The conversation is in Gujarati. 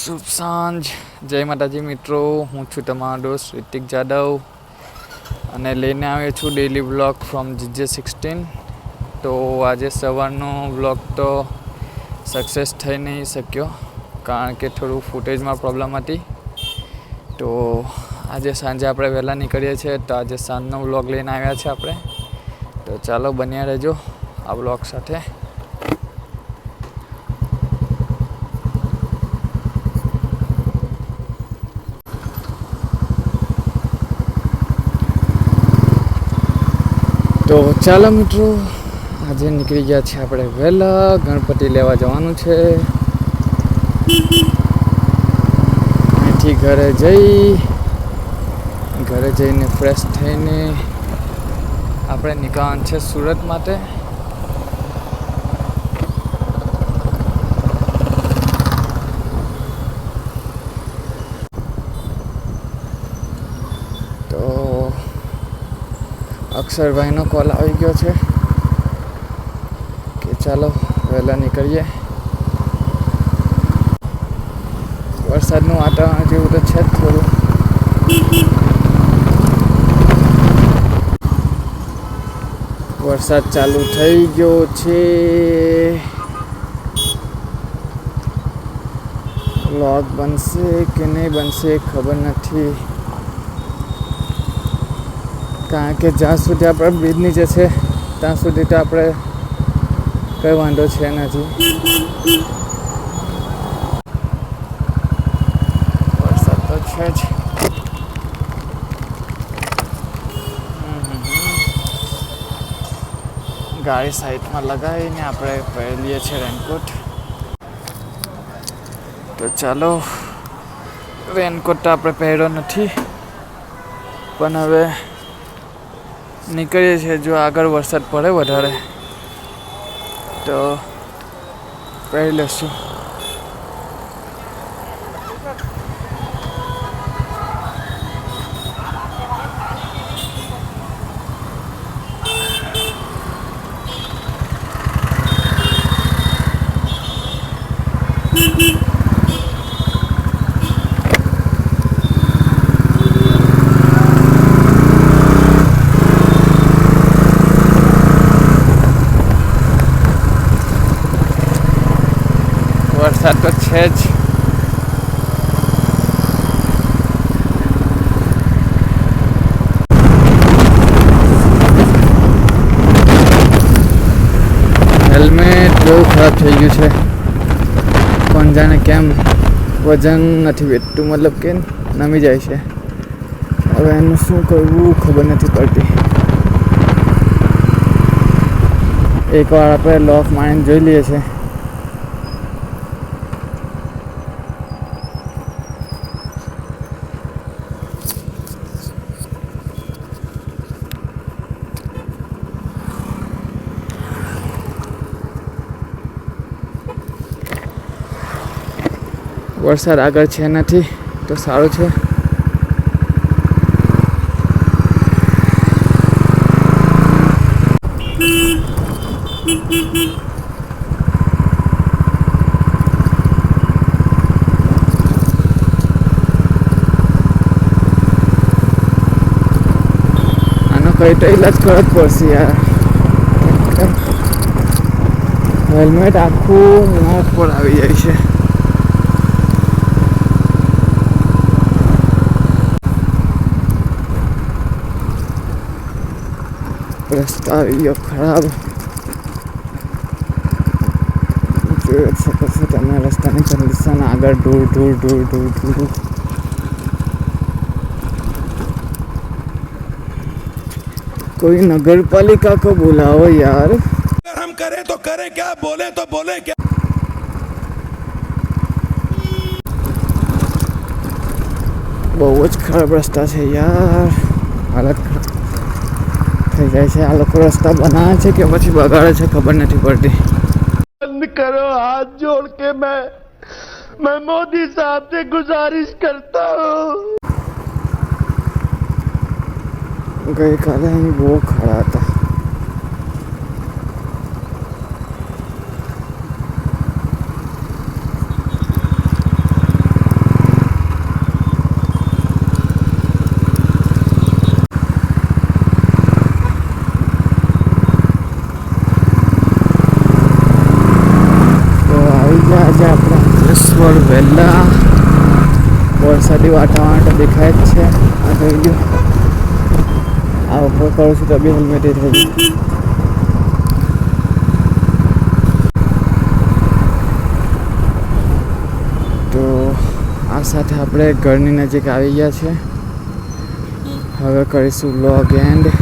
શુભ સાંજ, જય માતાજી મિત્રો. હું છું તમારો દોસ્ત રિતિક જાદવ અને લઈને આવ્યો છું ડેલી વ્લોગ ફ્રોમ GJ16. તો આજે સવારનો વ્લોગ તો સક્સેસ થઈ નહીં શક્યો કારણ કે થોડું ફૂટેજમાં પ્રોબ્લેમ હતી. તો આજે સાંજે આપણે વહેલા નીકળીએ છીએ, તો આજે સાંજનો વ્લોગ લઈને આવ્યા છે આપણે. તો ચાલો બન્યા રહેજો આ વ્લોગ સાથે. તો ચાલો મિત્રો, આજે નીકળી ગયા છે આપણે વહેલા. ગણપતિ લેવા જવાનું છે. અહીંથી ઘરે જઈને ફ્રેશ થઈને આપણે નીકળવાનું છે સુરત માટે. તો અક્ષરભાઈનો કોલ આવી ગયો છે કે ચાલો વહેલા નીકળીએ. વરસાદનું વાતાવરણ જેવું તો છે જ થોડું. વરસાદ ચાલુ થઈ ગયો છે. વ્લોગ બનશે કે નહીં બનશે ખબર નથી, કારણ કે જ્યાં સુધી આપણે બ્રિજ નીચે છે ત્યાં સુધી તો આપણે કંઈ વાંધો છે નથી. વરસાદ તો છે જ. ગાડી સાઈડમાં લગાવીને આપણે પહેરીએ છીએ રેનકોટ. તો ચાલો, રેનકોટ તો આપણે પહેર્યો નથી, પણ હવે નીકળીએ છીએ. જો આગળ વરસાદ પડે વધારે તો પહેરી લઈશું. વરસાદ તો છે જ. હેલ્મેટ બહુ ખરાબ થઈ ગયું છે, પણ જાણે કેમ વજન નથી બેઠતું, મતલબ કે નમી જાય છે. હવે એનું શું કરવું ખબર નથી પડતી. એકવાર આપણે લોક મારીને જોઈ લઈએ છીએ. વરસાદ આગળ છે નથી તો સારું છે. આનો કઈ તો ઇલાજ કરવો જ પડશે યાર. હેલ્મેટ આખું મોં પર આવી જાય છે. રસ્તા આવી ગયો ખરાબ. જોઈ શકો છો તમે રસ્તાની કન્ડિશન. આગળ ધૂળ. કોઈ નગરપાલિકા કો બોલાવો યાર. हम करे तो करे क्या, बोले तो बोले क्या. બહુ જ ખરાબ રસ્તા છે યાર. હાલત ખરાબ થઈ જાય છે. આ લોકો રસ્તા બનાવે છે કે પછી બગાડે છે ખબર નથી પડતી. बंद करो हाथ जोड़ के मैं मोदी साहब से गुजारिश करता हूँ. ગઈકાલે અહીં બહુ ખરા હતા. વહેલા વરસાદી વાતાવરણ તો દેખાય જ છે. આ જોઈ લો, આ ઉપર કરું છું તો બી હેલ્મેટ થઈ ગયું. તો આ સાથે આપણે ઘરની નજીક આવી ગયા છે. હવે કરીશું વ્લોગ એન્ડ.